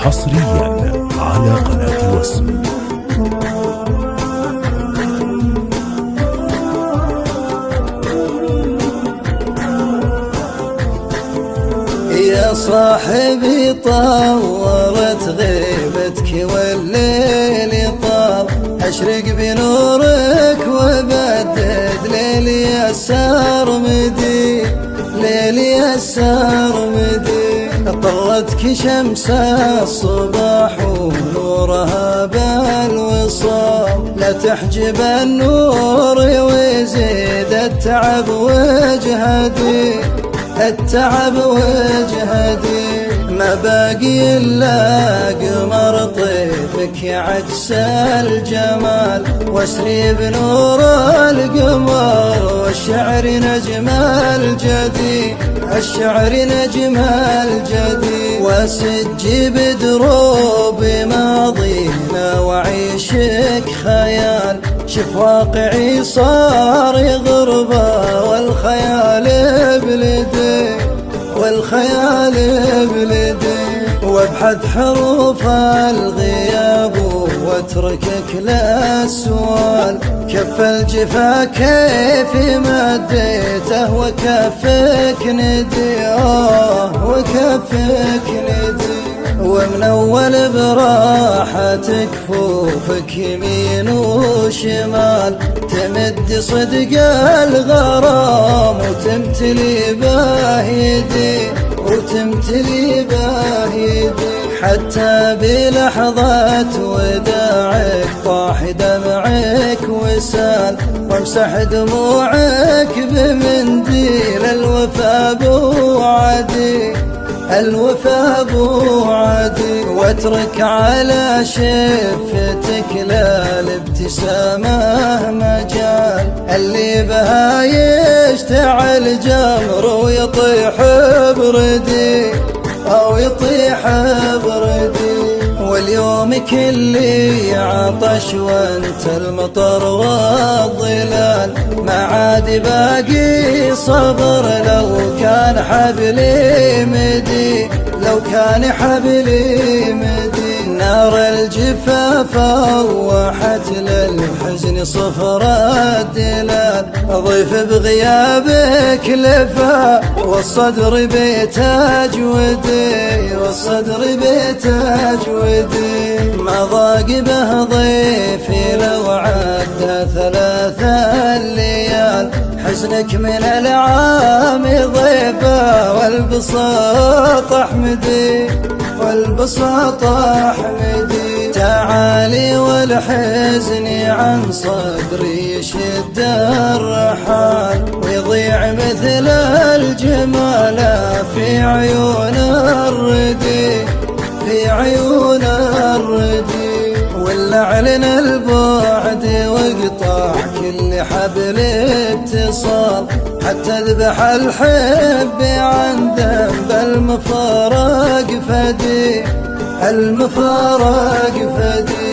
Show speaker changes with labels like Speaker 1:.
Speaker 1: حصريا على قناة وسم.
Speaker 2: يا صاحبي طورت غيبتك والليل طال، أشرق بنورك وبدد ليلي السرمدي، ليلي السرمدي. طلتك شمس الصباح ونورها بالوصال، لا تحجب النور ويزيد التعب وجهدي، التعب وجهدي. ما باقي إلا قمر طيفك عكس الجمال، واسري بنور القمر والشعر نجم الجدي، الشعر نجم الجدي. واسجي بدروب ماضينا وعيشك خيال، شف واقعي صار غربة والخيال بلدي، والخيال بلدي. وابحث حروف الغياب واتركك للسؤال، كف الجفا كيف مديته وكفك ندي، وكفك ندي. ومن أول براحة كفوفك يمين وشمال، تمد صدق الغرام وتمتلي به يدي، وتمتلي به يدي. حتى بلحظة وداعك طاح دمعك وسال، وامسح دموعك بمنديل الوفا بوعدي، الوفا بوعدي. واترك على شفتك للابتسامة مجال، اللي بها يشتعل جمر ويطيح بردي، أو يطيح بردي. واليوم كلي عطش وانت المطر والظلال، ما عاد باقي صبر لو كان حبلي مدي، لو كان حبلي مدي. نار الجفا فوحت للحزن صفر الدلال، ضيف بغيابك لفا والصدر بيت أجودي، والصدر بيت أجودي. ما ضاق به ضيفي لو عدى 3 ليال، حزنك من العام ضيفه والبساط أحمدي، والبساط أحمدي. تعالي والحزن عن صدري يشد الرحال، ويضيع مثل الجمال في عيون الردي، في عيون الردي. واللعلن البعد واقطع كل حبل اتصال، حتى ذبح الحب عن ذنب المفارق فدي، المفارق فدي.